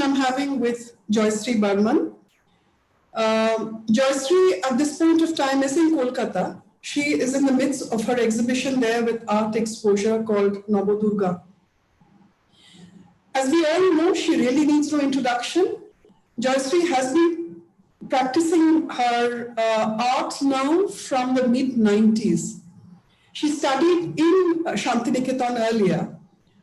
I'm having with Joystree Burman. Joystree, at this point of time, is in Kolkata. She is in the midst of her exhibition there with art exposure called Nabodurga. As we all know, she really needs no introduction. Joystree has been practicing her art now from the mid-90s. She studied in Shantiniketan earlier,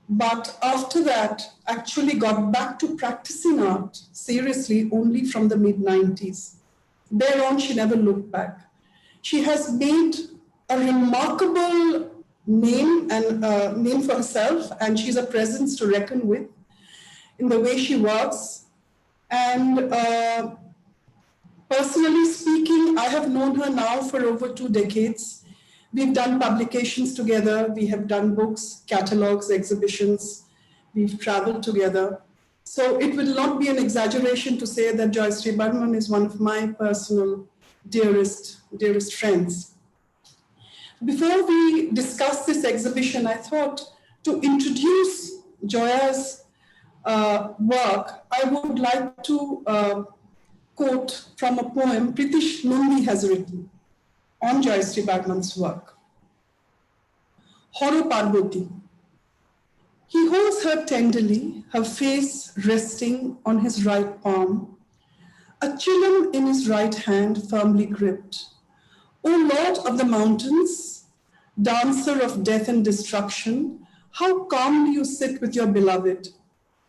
but after that actually got back to practicing art seriously only from the mid-90s. Thereon, she never looked back. She has made a remarkable name and name for herself, and she's a presence to reckon with in the way she works. And personally speaking, I have known her now for over 2 decades. We've done publications together, we have done books, catalogs, exhibitions, we've traveled together. So it will not be an exaggeration to say that Joystree Burman is one of my personal dearest friends. Before we discuss this exhibition, I thought to introduce Joya's work, I would like to quote from a poem Pritish Nundi has written on Joystree Burman's work. Horo Parvati. He holds her tenderly, her face resting on his right palm, a chillum in his right hand firmly gripped. O Lord of the mountains, dancer of death and destruction, how calmly you sit with your beloved,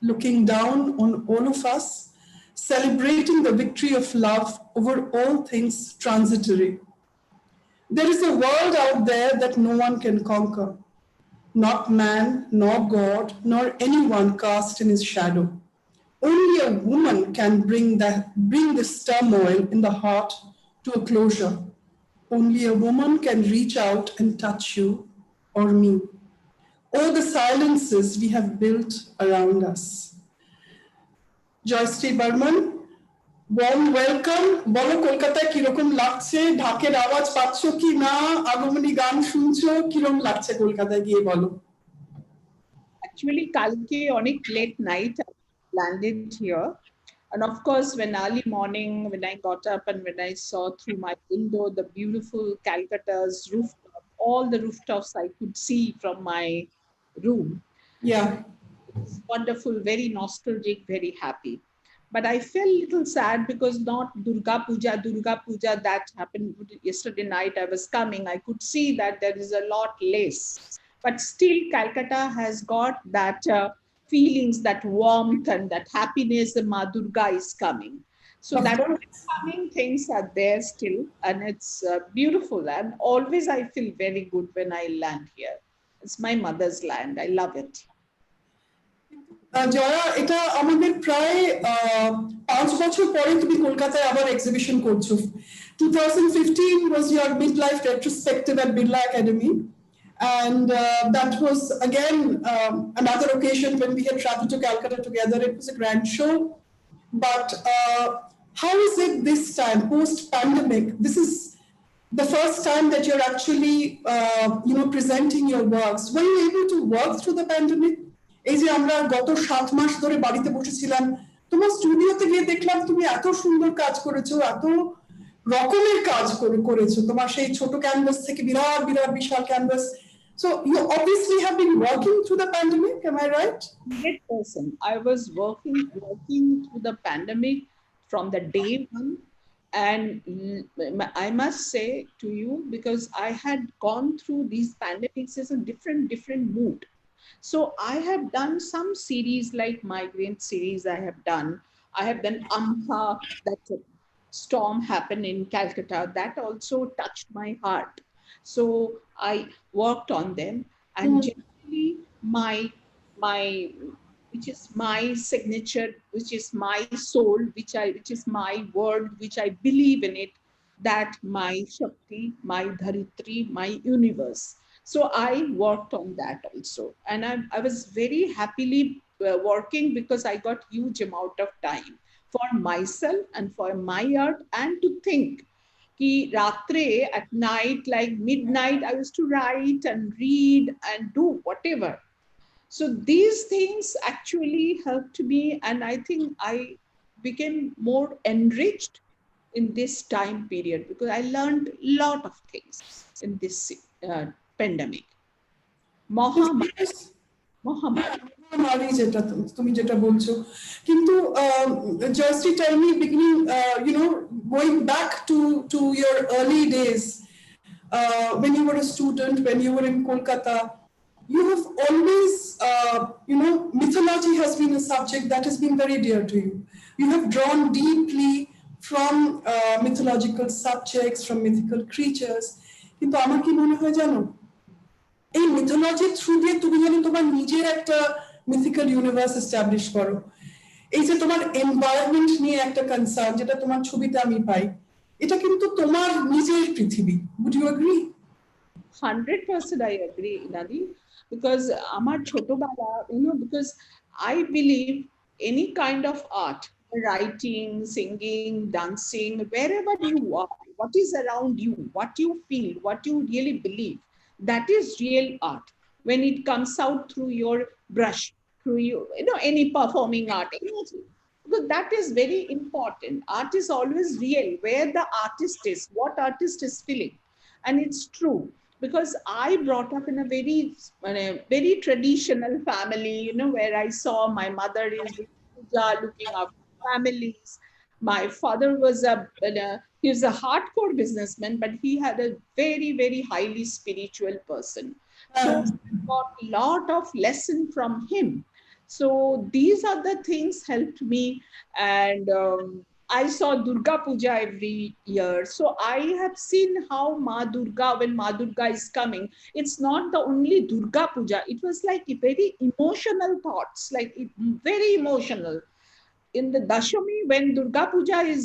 looking down on all of us, celebrating the victory of love over all things transitory. There is a world out there that no one can conquer, not man, nor God, nor anyone cast in his shadow. Only a woman can bring this turmoil in the heart to a closure. Only a woman can reach out and touch you or me. All the silences we have built around us. Joystree Burman, warm welcome. বলো কলকাতায় কিরকম লাগছে, ঢাকের আওয়াজ পাচ্ছ কি না, আগমনী গান শুনছো, কিরকম লাগছে কলকাতায় গিয়ে বলো? Actually, কালকে অনেক late night I landed here, and of course when early morning when I got up and when I saw through my window the beautiful Calcutta's rooftop, all the rooftops I could see from my room. Yeah, it's wonderful, very nostalgic, very happy. But I felt a little sad because not Durga Puja that happened yesterday night. I was coming, I could see that there is a lot less. But still, Calcutta has got that feelings, that warmth and that happiness that Ma Durga is coming. So that coming things are there still, and it's beautiful. And always I feel very good when I land here. It's my mother's land. I love it. Jaya, এটা আমাদের প্রায় 5 বছর পরে তুমি কলকাতায় আবার exhibition করছো। 2015 was your midlife retrospective at Birla Academy, and that was again another occasion when we had traveled to Calcutta together. It was a grand show, but how is it this time, post-pandemic? This is the first time that you're actually presenting your works. Were you able to work through the pandemic? এই যে আমরা গত 7 মাস ধরে বাড়িতে বসেছিলাম, তোমার স্টুডিওতে গিয়ে দেখলাম তুমি এত সুন্দর কাজ করেছো, এত রকমের কাজ করেছো, তোমার সেই ছোট ক্যানভাস থেকে বিরাট বিশাল canvas. So you obviously have been working through the pandemic, am I right? 100%. I was working through the pandemic from the day one, and I must say to you, because I had gone through these pandemics as a different mood. So I have done some series like migrant series I have done Ampha, that storm happened in Calcutta, that also touched my heart. So I worked on them, and generally my which is my signature, which is my soul, which is my word, which I believe in it, that my Shakti, my Dharitri, my universe. So I worked on that also, and I was very happily working because I got huge amount of time for myself and for my art, and to think ki ratre at night, like midnight, I used to write and read and do whatever. So these things actually helped me, and I think I became more enriched in this time period because I learned a lot of things in this pandemic. Mohammed, Because Mohammed. মহামারী যেটা তুমি যেটা বলছো কিন্তু Joyশ্রী, tell me, beginning, going back to your early days, when you were a student, when you were in Kolkata, you have always, mythology has been a subject that has been very dear to you. You have drawn deeply from mythological subjects, from mythical creatures. কিন্তু আমার কি মনে হয় জানো, এই মিথোলজির through দিয়ে তুমি যেন তোমার নিজের একটা মিথিক্যাল ইউনিভার্স এস্টাবলিশ করো। এই যে তোমার এনভায়রনমেন্ট নিয়ে একটা কনসার্ন, যেটা তোমার ছবিতে আমি পাই, এটা কিন্তু তোমার নিজের পৃথিবী। Would you agree? 100% I agree, Nadi, because আমার ছোটবেলা, because I believe any kind of art, writing, singing, dancing, wherever you are, what is around you, what you feel, what you really believe, that is real art. When it comes out through your brush, through any performing art, anything. Because that is very important. Art is always real, where the artist is, what artist is feeling. And it's true because I brought up in a very traditional family, where I saw my mother is looking after families. My father was he was a hardcore businessman, but he had a very, very highly spiritual person. So I got a lot of lesson from him. So these are the things helped me. And I saw Durga Puja every year. So I have seen how Ma Durga, when Ma Durga is coming, it's not the only Durga Puja. It was like very emotional thoughts, like very emotional. In the Dashami, when Durga Puja is,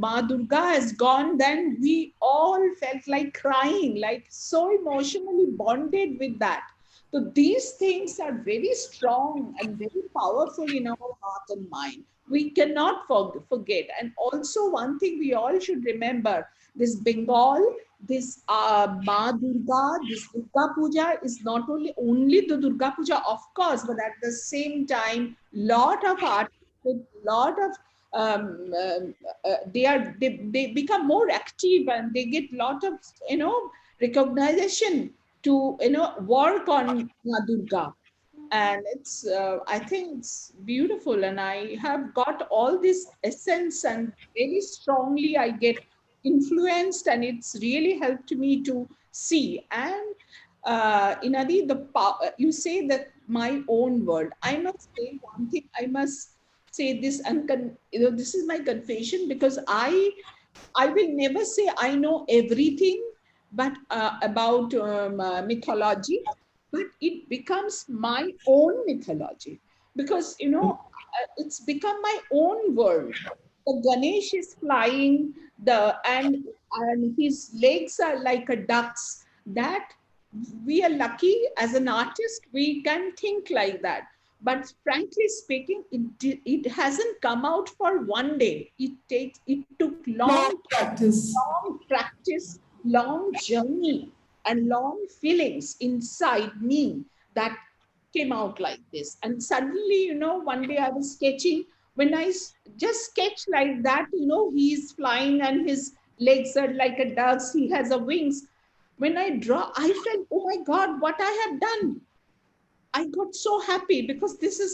Ma Durga has gone, then we all felt like crying, like so emotionally bonded with that. So these things are very strong and very powerful in our heart and mind. We cannot forget. And also one thing we all should remember, this Bengal, this Ma Durga, this Durga Puja is not only the Durga Puja, of course, but at the same time, lot of art, with lot of they become more active and they get lot of recognition to work on Durga. And it's I think it's beautiful, and I have got all this essence, and very strongly I get influenced, and it's really helped me to see. And Inadi, you say that my own world, I must say one thing, I must say this, and this is my confession, because I will never say I know everything, but about mythology, but it becomes my own mythology, because it's become my own world. The Ganesh is flying, and his legs are like a duck's. That we are lucky as an artist, we can think like that. But frankly speaking, it hasn't come out for one day. It took long practice, long journey, and long feelings inside me that came out like this. And suddenly, one day I was sketching. When I just sketch like that, he's flying and his legs are like a duck's. He has a wings. When I draw, I felt, oh my God, what I have done. I got so happy because this is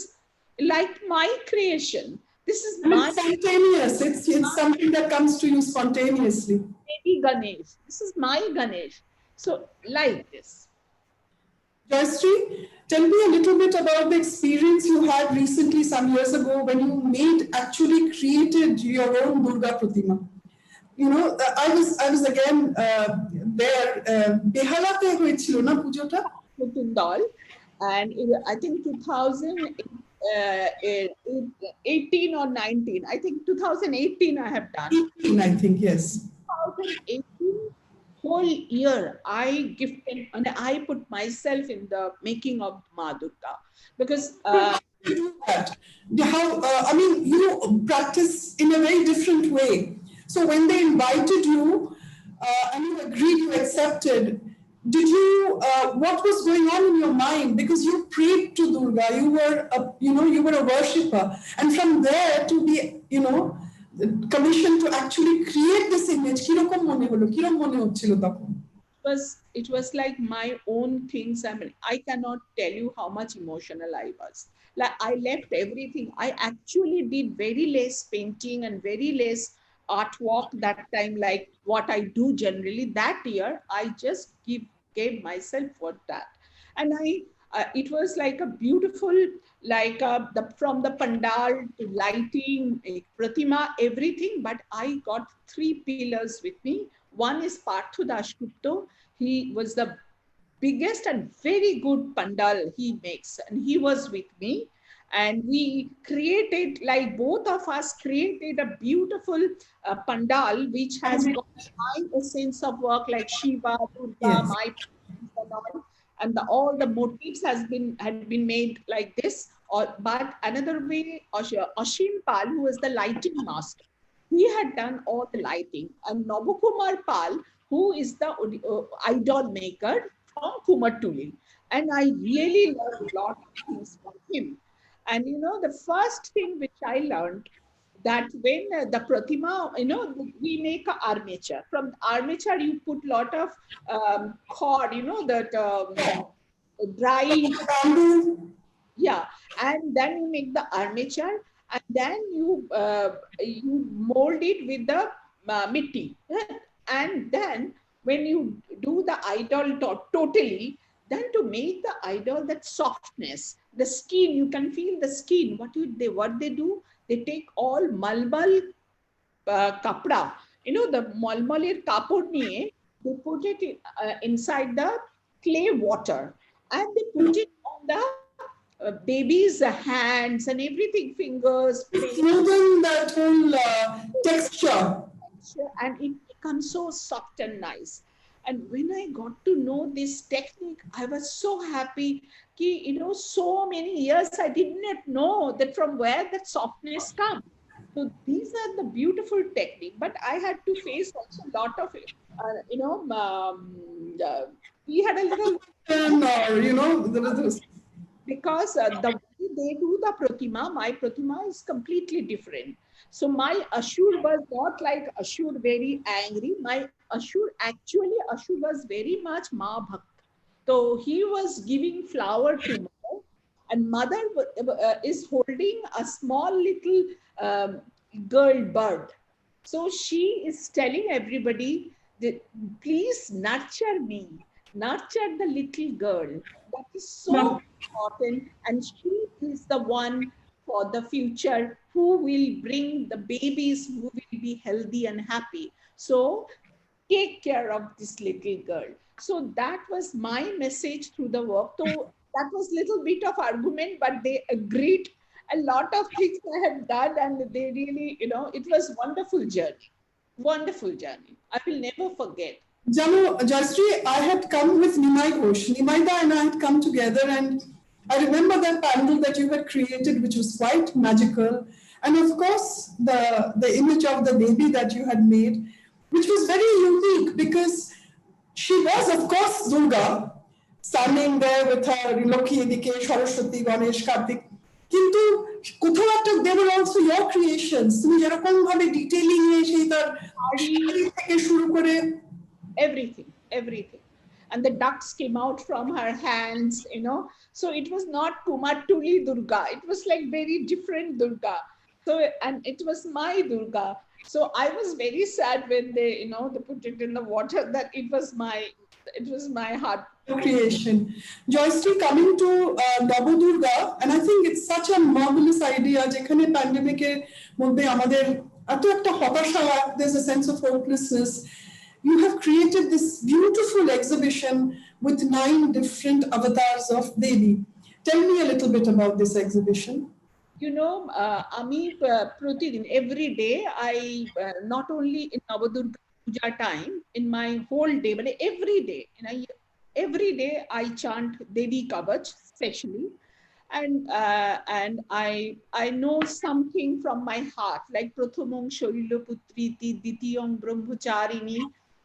like my creation. This is my spontaneous. It's something that comes to you spontaneously. Baby Ganesh. This is my Ganesh. So like this. Joyশ্rী, tell me a little bit about the experience you had recently, some years ago, when you actually created your own Durga Pratima. I was again there. Behalate hoyechilo na pujota? Mutundal, and I think 2018 or 19. I think 2018 I have done. 18, I think, yes. 2018 whole year I gifted, and I put myself in the making of Ma Durga, because you do that. You practice in a very different way. So when they invited you and you agreed, you accepted, did you, what was going on in your mind? Because you prayed to Durga, you were a, you were a worshipper. And from there to be, commissioned to actually create this image, কিরকম মনে হলো? কিরকম মনে হচ্ছিল তখন? It was like my own things. I mean, I cannot tell you how much emotional I was. Like, I left everything. I actually did very less painting and very less artwork that time, like what I do generally. That year I just gave myself for that. And it was like a beautiful, like from the pandal to lighting, pratima, everything. But I got three pillars with me. One is Parthu Dasgupta. He was the biggest and very good pandal he makes, and he was with me. And we created, like both of us created a beautiful pandal which has got my essence of work, like Shiva, Durga, Yes. my and all, and all the motifs had been made like this. But another way, Ashim Pal, who was the lighting master, he had done all the lighting, and Nabakumar Pal, who is the idol maker from Kumatuli. And I really learned a lot of things from him. And the first thing which I learned, that when the pratima, we make a armature. From armature, you put lot of cord, that dry, yeah, and then you make the armature, and then you mold it with the mitti. And then when you do the idol totally, then to make the idol, that softness, the skin, you can feel the skin. What they do, they take all malmal kapda, the malmalir kapod niye, they put it inside the clay water, and they put it on the baby's hands and everything, fingers, face, Smoothen that whole texture. and it becomes so soft and nice. And when I got to know this technique, I was so happy. So many years I did not know that from where that softness comes. So these are the beautiful technique. But I had to face also a lot of, we had a little, And, there was this. because the way they do the pratima, my pratima is completely different. So my Ashur was not like Ashur very angry. My Ashur was very much Ma Bhakt. So he was giving flower to mother, and mother is holding a small little um, girl bird. So she is telling everybody that, please nurture me, nurture the little girl. That is so important, and she is the one for the future who will bring the babies who will be healthy and happy. So take care of this little girl. So that was my message through the work. So that was little bit of argument, but they agreed. A lot of things I have done, and they really, it was wonderful journey. Wonderful journey. I will never forget. Janu, Jayashree, I had come with Nimai Ghosh. Nimaida and I had come together, and I remember that panel that you had created, which was quite magical. And of course, the image of the baby that you had made, which was very unique because she was, of course, Durga, standing there with her Lokhi, Dike, Saraswati, Ganesh, Kartik. কিন্তু কোথাও একটা they were also your creations. তুমি যেরকম ভাবে detailing এ সেই তার শাড়ি থেকে শুরু করে everything, and the ducks came out from her hands, so it was not Kumatuli Durga, it was like very different Durga. So, and it was my Durga. So I was very sad when they they put it in the water, that it was my heart creation. Joystree, coming to Nabadurga, and I think it's such a marvelous idea. যেখানে প্যান্ডেমিকের মধ্যে আমাদের এত একটা হতাশা, there's a sense of hopelessness. You have created this beautiful exhibition with 9 different avatars of Devi. Tell me a little bit about this exhibition. Ami pratidin, every day I not only in Navadurga Puja time, in my whole day, but every day I chant Devi Kavach specially, and I know something from my heart, like Prathamong Sholilo Putriti, Ditiyong Brahmacharini.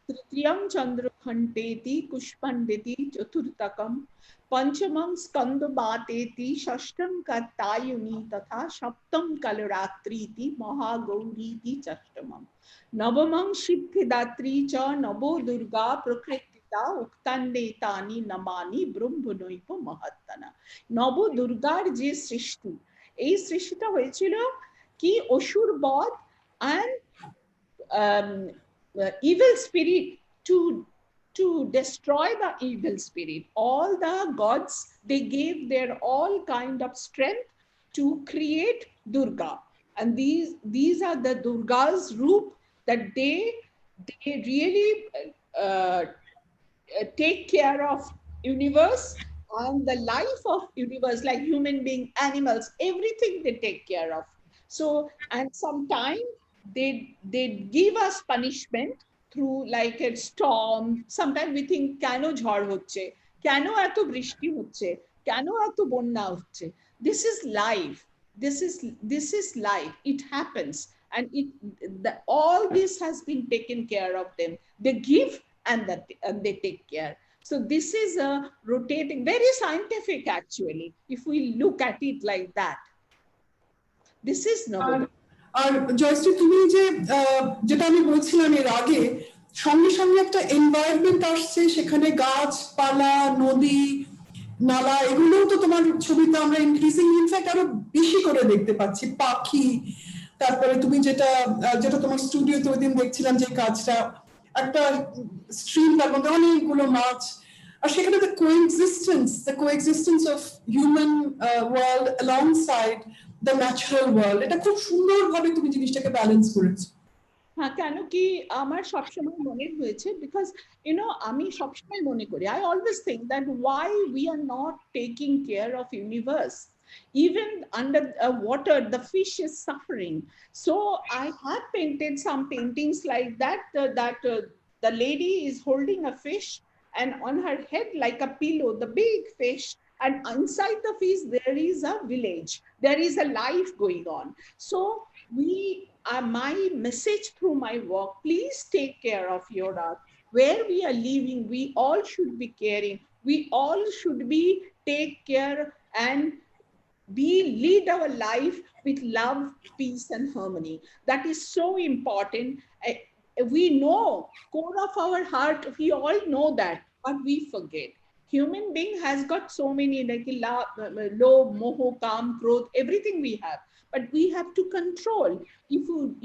तृतीयं चंद्रघंटेति कुष्पंडेति चतुर्थकम पंचमं स्कंदबातेति षष्ठम कात्यायनी तथा सप्तम कलरात्रीति महागौरीति षष्ठमम नवमं सिद्धिदात्री च नवो दुर्गा प्रकृतिता उक्तान्डेतानि नमानि ब्रह्मणैव महत्तना। নব দুর্গার যে সৃষ্টি, এই সৃষ্টিটা হয়েছিল কি অসুর বধ and evil spirit to destroy the evil spirit. All the gods, they gave their all kind of strength to create Durga, and these are the Durga's roop that they really take care of universe and the life of universe, like human being, animals, everything they take care of. So, and sometimes they give us punishment through like a storm. Sometimes we think কেন ঝড় হচ্ছে, কেন এত বৃষ্টি হচ্ছে, কেন এত বন্যা হচ্ছে. This is life. This is life. It happens, and all this has been taken care of them. They give and they take care. So this is a rotating, very scientific actually, if we look at it like that. This is Navadurga. আর জয়শ্রী, তুমি যে যেটা আমি বলছিলাম এর আগে, সঙ্গে সঙ্গে একটা এনভায়রনমেন্ট আসছে, সেখানে গাছপালা, নদী, নালা, এগুলোও তো তোমার ছবিতে আমরা ইনক্রিজিং ইনফ্যাক্ট আরো বেশি করে দেখতে পাচ্ছি, পাখি। তারপরে তুমি যেটা তোমার স্টুডিওতে ওই দিন দেখছিলাম যে কাজটা, একটা স্ট্রিম, তার মধ্যে অনেকগুলো মাছ, আর সেখানে the coexistence of human world alongside the natural world, এটা খুব সুন্দরভাবে তুমি জিনিসটাকে ব্যালেন্স করেছো। হ্যাঁ, কেন কি আমার সবসময় মনে হয়েছে, because আমি সবসময় মনে করি, I always think that why we are not taking care of universe. Even under water, the fish is suffering. So I have painted some paintings like that, the lady is holding a fish, and on her head like a pillow, the big fish, and inside the fish there is a village, there is a life going on. So my message through my work, please take care of your earth. Where we are living, we all should be caring, we all should be take care and lead our life with love, peace and harmony. That is so important. We know, core of our heart, we all know that, but we forget. Human being has got so many, like love, moho, kam, krodh, everything we have, but we have to control.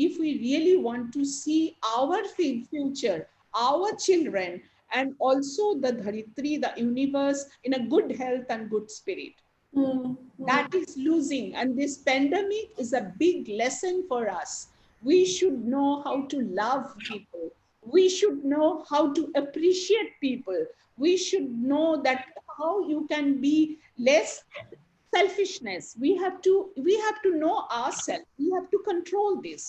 If we really want to see our future, our children, and also the Dharitri, the universe, in a good health and good spirit. That is losing, and this pandemic is a big lesson for us. We should know how to love people, we should know how to appreciate people, we should know that how you can be less selfishness. We have to know ourselves, we have to control this,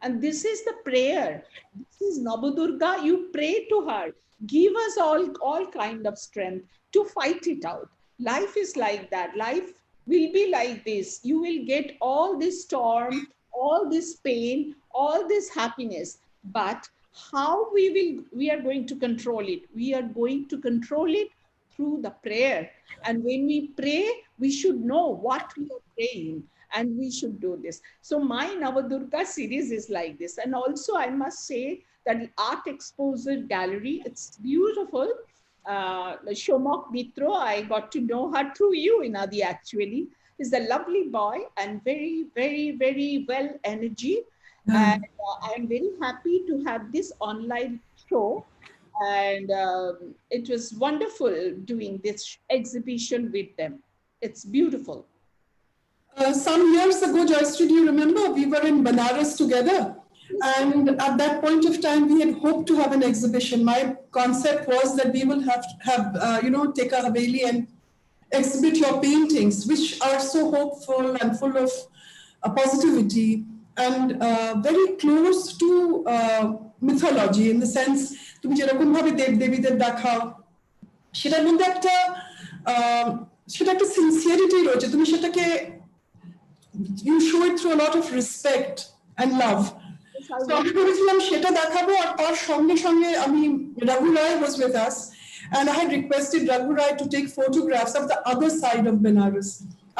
and this is the prayer. This is Navadurga. You pray to her, give us all kind of strength to fight it out. Life is like that. Life will be like this. You will get all this storm, all this pain, all this happiness, but how we are going to control it? We are going to control it through the prayer. And when we pray, we should know what we are praying, and we should do this. So my Navadurga series is like this. And also I must say that Art Exposure Gallery, it's beautiful. Shomok Mitro, I got to know her through you, Inadi, actually, is a lovely boy and very, very, very well energy. And I am very happy to have this online show. And it was wonderful doing this exhibition with them. It's beautiful. Some years ago, Joyce, do you remember, we were in Banaras together? And at that point of time, we had hoped to have an exhibition. My concept was that we will have take a Haveli and exhibit your paintings, which are so hopeful and full of positivity and very close to mythology, in the sense, তুমি যেরকম ভাবে দেবদেবীদের দেখাও, সেটার মধ্যে সেটা একটা sincerity রয়েছে, তুমি সেটাকে you show it through a lot of respect and love. I So would. আমি ভেবেছিলাম সেটা দেখাবো, আর তার সঙ্গে সঙ্গে আমি Raghu Rai was with us and I had requested Raghu Rai to take photographs of the other side of Benares.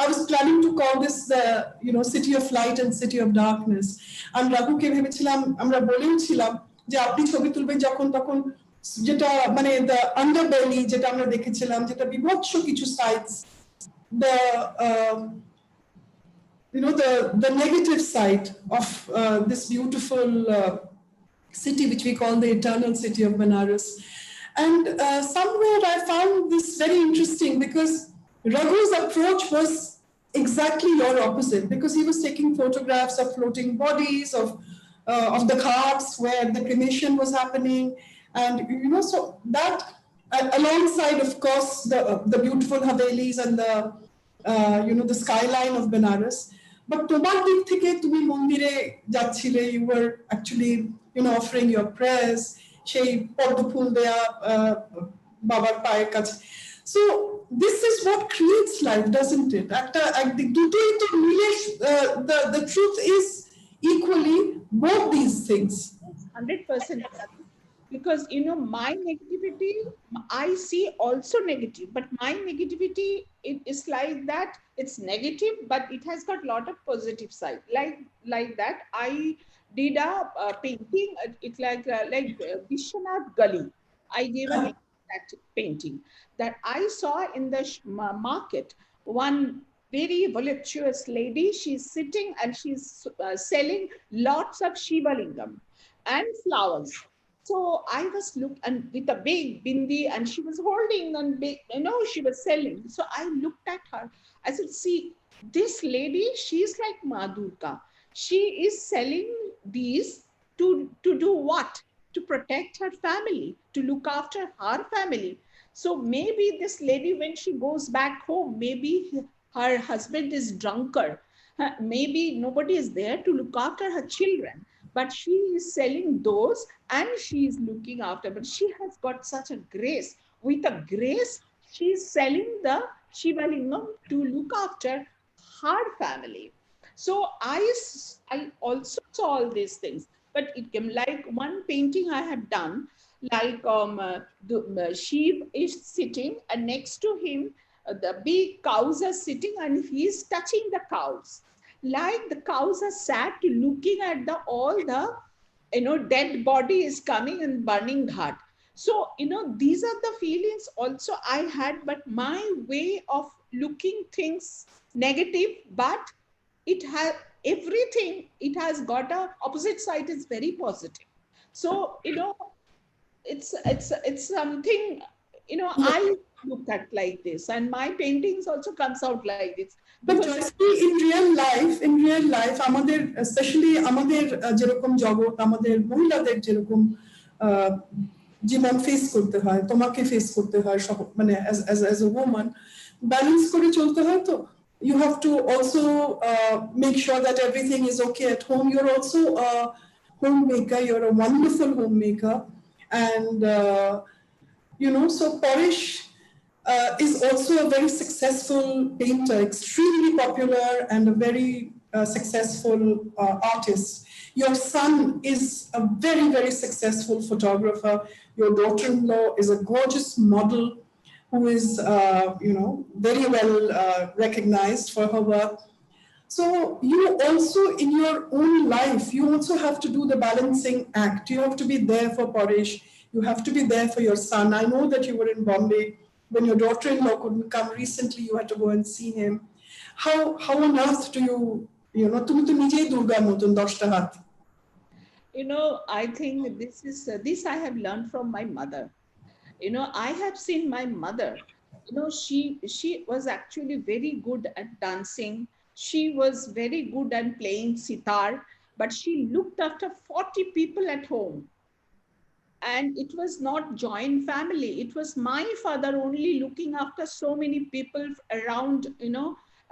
I was planning to call this the city of light and city of darkness. And Raghuকে ভেবেছিলাম, আমরা বলেওছিলাম যে আপনি ছবি তুলবেন যখন তখন যেটা মানে the underbelly যেটা আমরা দেখেছিলাম, যেটা বিভৎস কিছু sides, the the negative side of this beautiful city which we call the eternal city of Benares. And somewhere I found this very interesting because Raghu's approach was exactly your opposite, because he was taking photographs of floating bodies of the ghats where the cremation was happening. And so that alongside of course the beautiful Havelis and the the skyline of Benares. But তোমার দিক থেকে তুমি মন্দিরে যাচ্ছিলে, you were actually offering your prayers, সেই পদ্ম ফুল দেয়া বাবার পায়ের কাছে. So this is what creates life, doesn't it? একটা একদিক দুটোই তো মিলে, the truth is equally both these things. 100%. Because my negativity, I see also negative, but my negativity, it is like that. It's negative, but it has got a lot of positive side. Like that, I did a painting. It's like Vishwanath Gali. I gave a name to that painting that I saw in the market. One very voluptuous lady. She's sitting and she's selling lots of Shiva Lingam and flowers. So I was looked, and with a big bindi, and she was holding and big, she was selling. So I looked at her. I said, see, this lady, she's like Ma Durga. She is selling these to do what? To protect her family, to look after her family. So maybe this lady, when she goes back home, maybe her husband is drunkard. Maybe nobody is there to look after her children. But she is selling those and she is looking after. But she has got such a grace. With a grace, she is selling the Shiva Lingam to look after her family. So I also saw all these things. But it came like one painting I have done, like the sheep is sitting, and next to him, the big cows are sitting, and he is touching the cows. Like the cows are sad to looking at all the dead body is coming and burning heart. So these are the feelings also I had, but my way of looking things negative, but it has everything, it has got a opposite side is very positive. So it's something I look at like this, and my paintings also comes out like this. But Joyce, in real life, আমাদের especially আমাদের যেরকম জগৎ, আমাদের মহিলাদের যেরকম জীবন face করতে হয়, তোমাকে ফেস করতে হয়, মানে as a woman, ব্যালেন্স করে চলতে হয়. তো you have to also make sure that everything is okay at home. You're also a homemaker. You're a wonderful homemaker, and so Parish is also a very successful painter, extremely popular, and a very successful artist. Your son is a very, very successful photographer. Your daughter-in-law is a gorgeous model who is, very well recognized for her work. So you also, in your own life, you also have to do the balancing act. You have to be there for Parish. You have to be there for your son. I know that you were in Bombay. When your daughter-in-law couldn't come recently, you had to go and see him. How on earth do you, তুমি তো নিজেই দুর্গার মতন 10টা হাত. I think this I have learned from my mother. I have seen my mother. She was actually very good at dancing. She was very good at playing sitar, but she looked after 40 people at home. And it was not joint family. It was my father only looking after so many people around,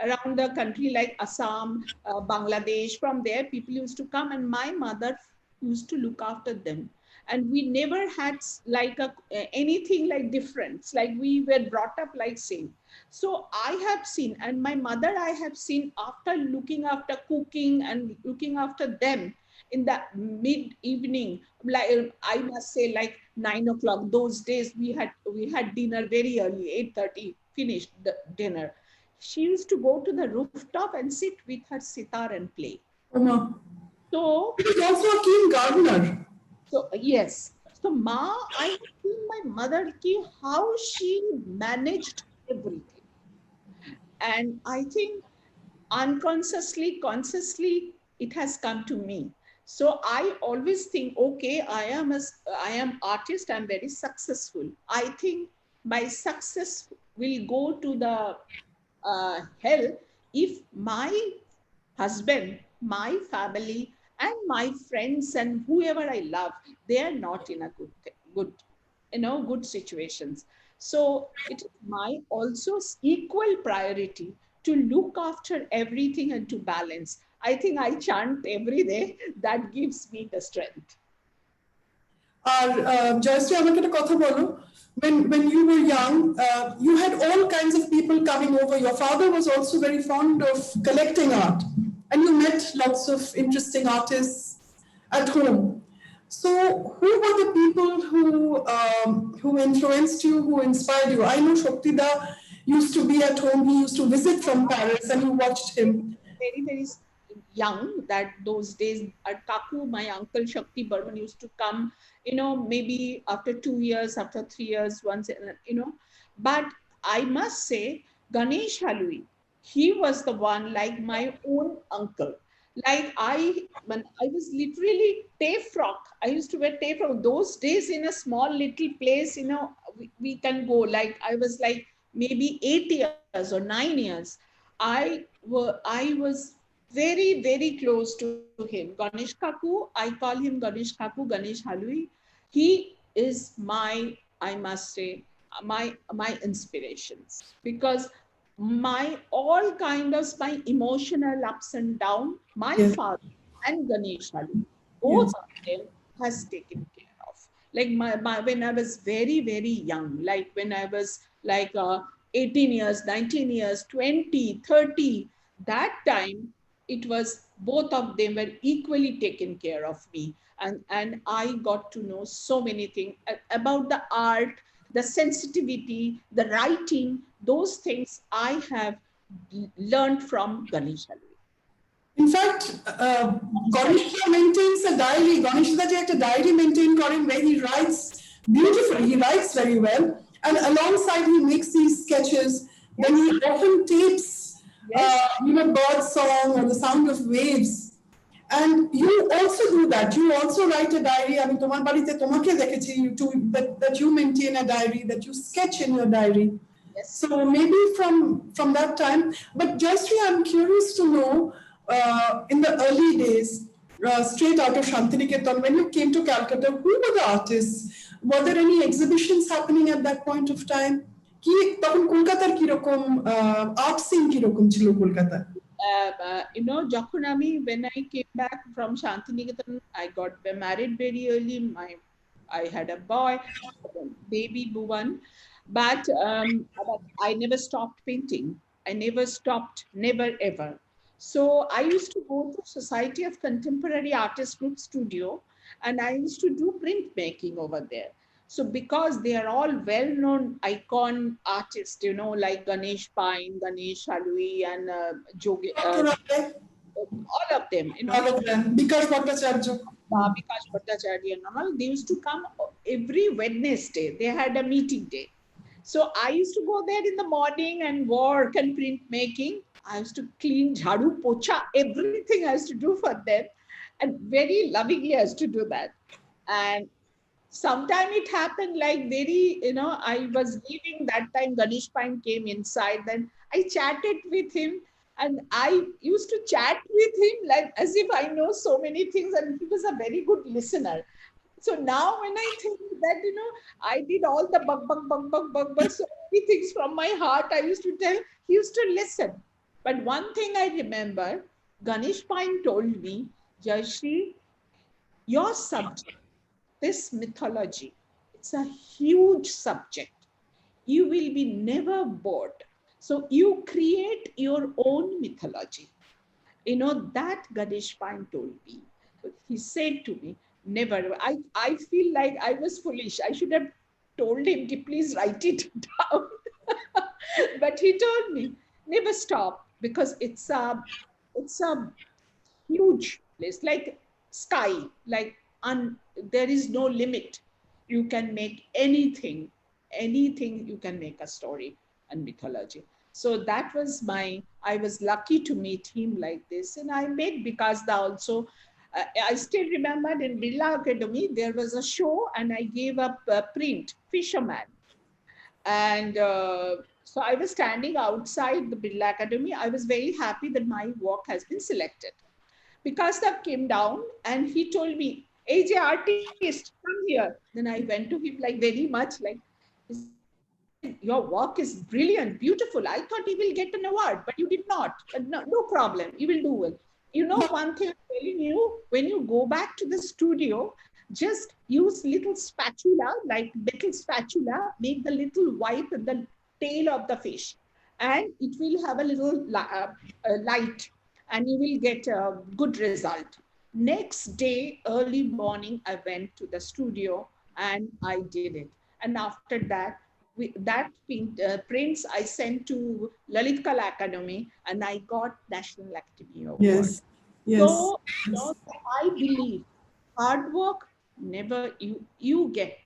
around the country, like Assam, Bangladesh. From there, people used to come, and my mother used to look after them. And we never had like anything like difference, like we were brought up like same. So I have seen, and my mother I have seen, after looking after cooking and looking after them, in the mid-evening, like I must say, like 9 o'clock. Those days we had dinner very early, 8:30, finished the dinner. She used to go to the rooftop and sit with her sitar and play. Uma. So, He was also a keen gardener. so yes. So Ma, I have seen my mother ki how she managed everything. And I think unconsciously, consciously, it has come to me. So I always think, okay, I am artist, I'm very successful. I think my success will go to the hell if my husband, my family, and my friends and whoever I love, they are not in a good, good situations. So it is my also equal priority to look after everything and to balance. I think I chant every day. That gives me the strength. আর জয়শ্রী আমাকে একটা কথা বলো, when you were young, you had all kinds of people coming over. Your father was also very fond of collecting art, and you met lots of interesting artists at home. So who were the people who influenced you, who inspired you? I know Shaktida used to be at home. He used to visit from Paris, and you watched him. Very, very young that those days at Kaku, my uncle Shakti Burman used to come, maybe after 2 years, after 3 years, once, But I must say, Ganesh Halui, he was the one like my own uncle. Like when I was literally tay frock, I used to wear tay frock. Those days in a small little place, we can go. Like I was like maybe 8 years or 9 years. I was very, very close to him. Ganesh Kaku, I call him Ganesh Kaku, Ganesh Halui. He is my, I must say, my inspirations, because my all kind of my emotional ups and down, my Yes. father and Ganesh Halui, both Yes. of them has taken care of. Like when I was very, very young, like when I was like 18 years, 19 years, 20, 30, that time it was both of them were equally taken care of me. And I got to know so many things about the art, the sensitivity, the writing, those things I have learned from Ganesh Halui. In fact, Ganesha maintains a diary. Ganesha ji একটা diary maintain করেন where he writes beautifully. He writes very well, and alongside he makes these sketches. Then he often tapes, bird song or the sound of waves. And you also do that. You also write a diary. আমি তোমার বাড়িতে তোমাকে দেখেছি that you maintain a diary, that you sketch in your diary. Yes. So maybe from that time. But Jayashree, I'm curious to know, in the early days, straight out of Shantiniketan, when you came to Calcutta, who were the artists? Were there any exhibitions happening at that point of time? কি তখন কলকাতার কিরকম art scene কিরকম ছিল কলকাতা? যখন আমি when I came back from Shantiniketan, I got married very early. I had a boy, baby Bhuvan, but I never stopped painting. I never stopped, never ever. So I used to go to Society of Contemporary Artists Group Studio, and I used to do printmaking over there. So because they are all well-known icon artists, like Ganesh Pine, Ganesh Halui, and Jogi, all of them, All of them. Bikash Bhattacharya. Bikash Bhattacharya and all, they used to come every Wednesday. They had a meeting day. So I used to go there in the morning and work and printmaking. I used to clean, jhadu, pocha, everything I used to do for them. And very lovingly I used to do that. And sometime it happened like very, I was leaving that time, Ganesh Pine came inside, then I chatted with him, and I used to chat with him like as if I know so many things, and he was a very good listener. So now when I think that, I did all the bug, so many things from my heart, I used to tell, he used to listen. But one thing I remember, Ganesh Pine told me, Jayashree, your subject, this mythology, it's a huge subject. You will be never bored. So you create your own mythology. That Ganesh Pine told me. He said to me, never. I feel like I was foolish. I should have told him to please write it down. But he told me, never stop, because it's a huge place, like sky, like there is no limit. You can make anything you can make a story and mythology. So that was I was lucky to meet him like this. And I met Bikasda also. I still remember in Birla Academy, there was a show and I gave up print, Fisherman. And so I was standing outside the Birla Academy. I was very happy that my work has been selected. Bikasda came down and he told me, AJ artist, come here. Then I went to him like very much like, he said, your work is brilliant, beautiful. I thought you will get an award, but you did not. But no, no problem, you will do well. You know, one thing I'm telling you, when you go back to the studio, just use little spatula, like little spatula, make the little wipe the tail of the fish, and it will have a little light, and you will get a good result. Next day, early morning, I went to the studio and I did it. And after that, prints I sent to Lalit Kala Academy and I got National Academy Award. Yes, yes, So, yes. I believe hard work never you get,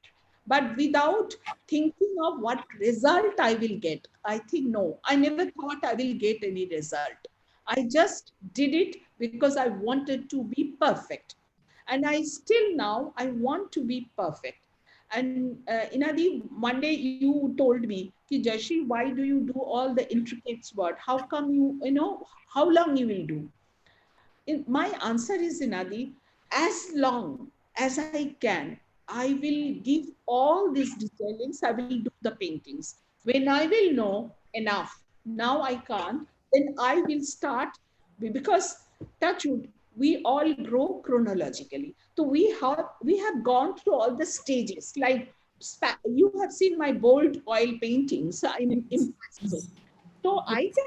but without thinking of what result I will get. I think no, I never thought I will get any result. I just did it because I wanted to be perfect, and I still now I want to be perfect. And Inadi, one day you told me, Ki Jashi, why do you do all the intricate word? How come how long you will do? My answer is, Inadi, as long as I can, I will give all these detailings, I will do the paintings. When I will know enough, now I can't, then I will start, because touch wood, we all grow chronologically. So we have gone through all the stages. Like you have seen my bold oil paintings. I'm impressed with. So I can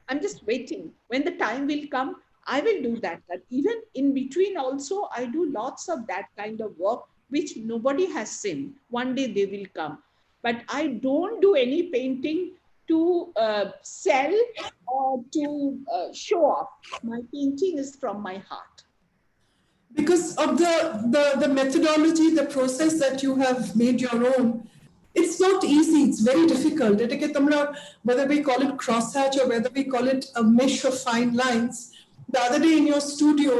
I'm just waiting. When the time will come, I will do that. But even in between, also, I do lots of that kind of work which nobody has seen. One day they will come. But I don't do any painting to sell or to show off. My painting is from my heart. Because of the methodology, the process that you have made your own, it's not easy, it's very difficult. এটাকে তোমরা, whether we call it crosshatch or whether we call it a mesh of fine lines, the other day in your studio,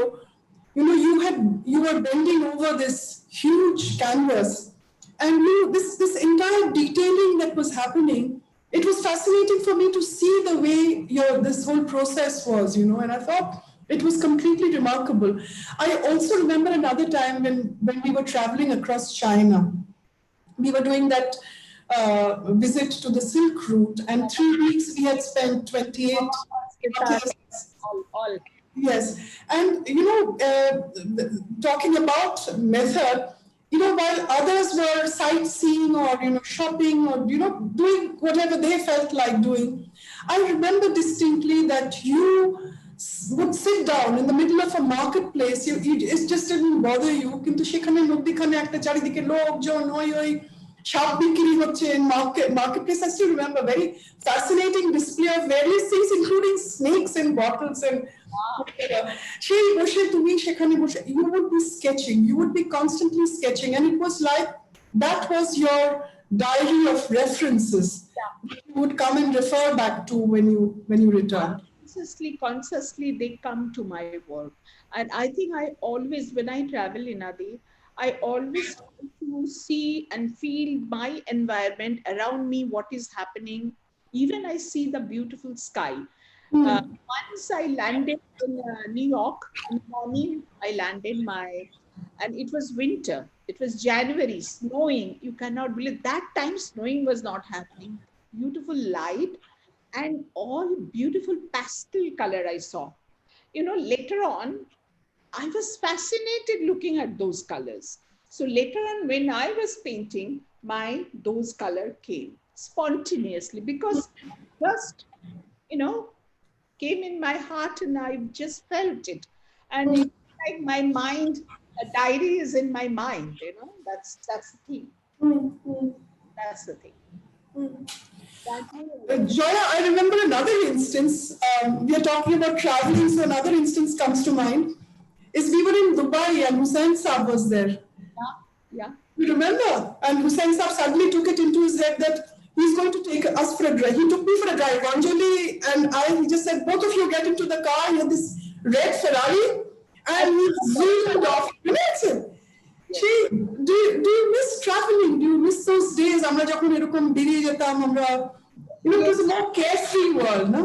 you were bending over this huge canvas, and this entire detailing that was happening, it was fascinating for me to see the way this whole process was, and I thought it was completely remarkable. I also remember another time when we were traveling across China. We were doing that visit to the Silk Route, and 3 weeks we had spent 28 artists. All. Yes, and talking about method, while others were sightseeing or shopping or doing whatever they felt like doing, I remember distinctly that you would sit down in the middle of a marketplace. It just didn't bother you. কিন্তু সেখানে মধ্যিখানে একটা চারিদিকে লোকজন ওই সাপ বিক্রি হচ্ছে in marketplace. I still remember very fascinating display of various things, including snakes in bottles and সেই বসে তুমি সেখানে বসে you would be sketching, you would be constantly sketching, and it was like that was your diary of references. You would come and refer back to when you returned. Consciously they come to my work. And I think I always, when I travel in Adi, I always try to see and feel my environment around me, what is happening. Even I see the beautiful sky. Once I landed in New York in the morning, I landed and it was winter. It was January, snowing. You cannot believe that time snowing was not happening. Beautiful light and all beautiful pastel color I saw. Later on, I was fascinated looking at those colors. So later on, when I was painting, those color came spontaneously, because just, came in my heart and I just felt it. And it's like my mind, a diary is in my mind, that's the thing. That's the thing. That Joya, I remember another instance. We are talking about traveling, so another instance comes to mind. Is we were in Dubai and Hussain Saab was there. yeah. You remember? And Hussain Saab suddenly took it into his head that he's going to take us for a drive. He took me for a drive. Anjali and I, he just said, both of you get into the car. You have this red Ferrari. And he zoomed off. Do you miss traveling? Do you miss those days? আমরা যখন এরকম বেরিয়ে যেতাম আমরা, it was a more carefree world, no?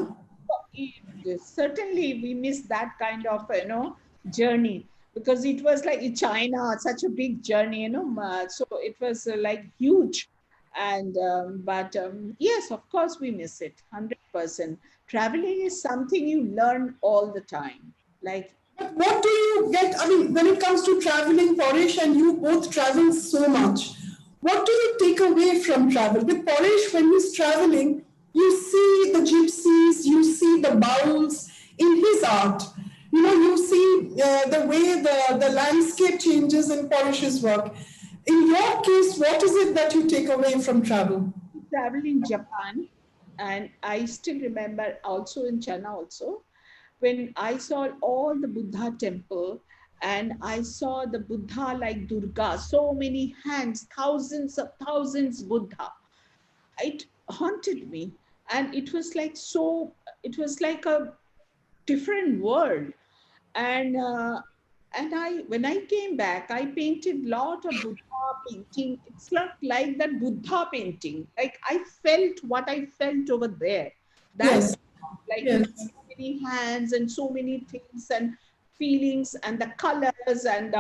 Certainly we miss that kind of journey, because it was like in China, such a big journey, so it was like huge. And but yes, of course we miss it 100%. Traveling is something you learn all the time, like. But what do you get? I mean, when it comes to traveling, Paresh and you both travel so much. What do you take away from travel? With Paresh, when he's traveling, you see the gypsies, you see the bowls in his art. You see the way the landscape changes in Paresh's work. In your case, what is it that you take away from travel? Travel in Japan, and I still remember also in China also, when I saw all the Buddha temple, and I saw the Buddha like Durga, so many hands, thousands of thousands Buddha. It haunted me, and it was like a different world. And when I came back, I painted lot of Buddha painting. It's not like that Buddha painting. Like I felt what I felt over there. That's Yes. like Yes. so many hands and so many things and feelings and the colors and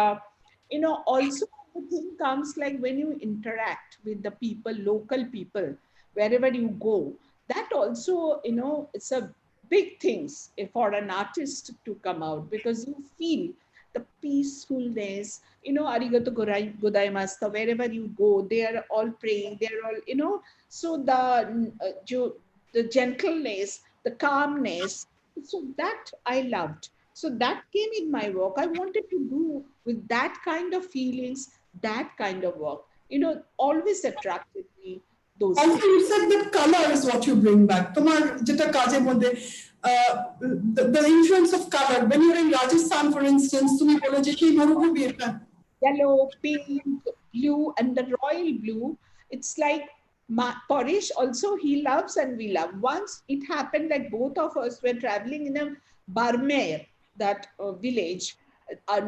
also the thing comes like when you interact with the people, local people, wherever you go. That also it's a big things for an artist to come out, because you feel the peacefulness, arigato godaimasu, wherever you go, they are all praying, they are all so the gentleness, the calmness, so that I loved. So that came in my work. I wanted to do with that kind of feelings, that kind of work, always attracted me, those Also, things. you said that color is what you bring back. তোমার যেটা কাজের মধ্যে the influence of color. When you're in Rajasthan, for instance, তুমি বলে যে সেই মরুভূমি এটা। Yellow, pink, blue, and the royal blue. It's like Paresh also, he loves and we love. Once it happened like both of us were traveling in a Barmer, that village.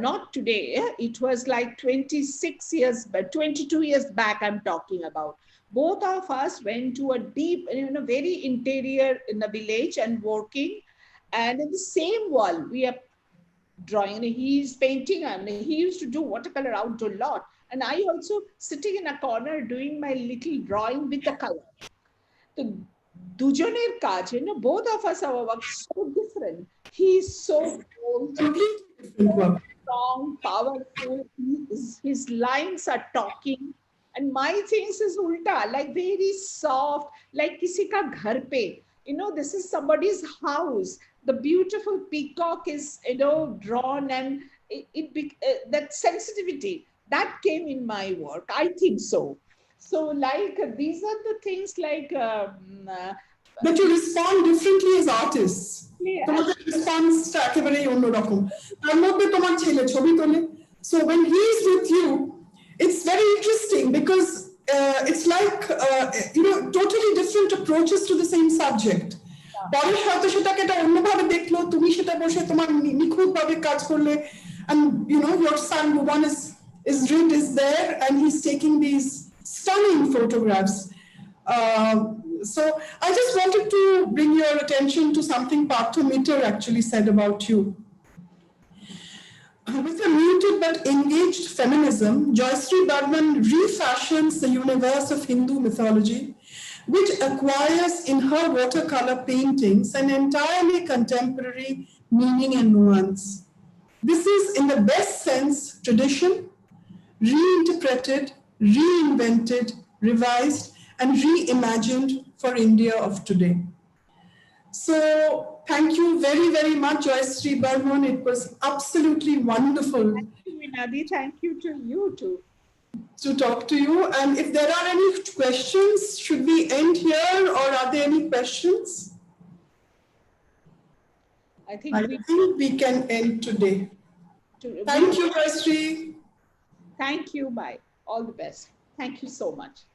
Not today. It was like 26 years, but 22 years back I'm talking about. Both of us went to a deep, very interior in the village and working. And in the same wall, we are drawing, and he's painting, and he used to do watercolor outdoor lot. And I also sitting in a corner doing my little drawing with the color. So দুজনের কাজ, both of us, our work so different. He's so bold, Completely different work. strong, powerful. His lines are talking, and my things is ulta, like very soft, like kisi ka ghar pe. This is somebody's house. The beautiful peacock is drawn, and that sensitivity that came in my work, I think so. So like these are the things like But you respond differently as artists. yeah. তোমাদের রেসপন্সটা একেবারেই অন্যরকম। তার মধ্যে তোমার ছেলে ছবি তোলে। So when he's with you, it's very interesting because it's like totally different approaches to the same subject. পরে হয়তো সেটাকে এটা অন্যভাবে দেখলো, তুমি সেটা বসে তোমার নিখুঁতভাবে কাজ করলে, and your son Bhuvan is there and he's taking these stunning photographs. So I just wanted to bring your attention to something Partha Mitter actually said about you. With a muted but engaged feminism, Joyashree Burman refashions the universe of Hindu mythology, which acquires in her watercolor paintings an entirely contemporary meaning and nuance. This is, in the best sense, tradition, reinterpreted, reinvented, revised, and reimagined for India of today. So, Thank you very, very much, Joyashree Burman. It was absolutely wonderful Thank you, Minadi. Thank you to you too. to talk to you. And if there are any questions, should we end here or are there any questions? I I think think we can end today. Thank you, Joyashree. thank you. Bye. All the best. Thank you so much.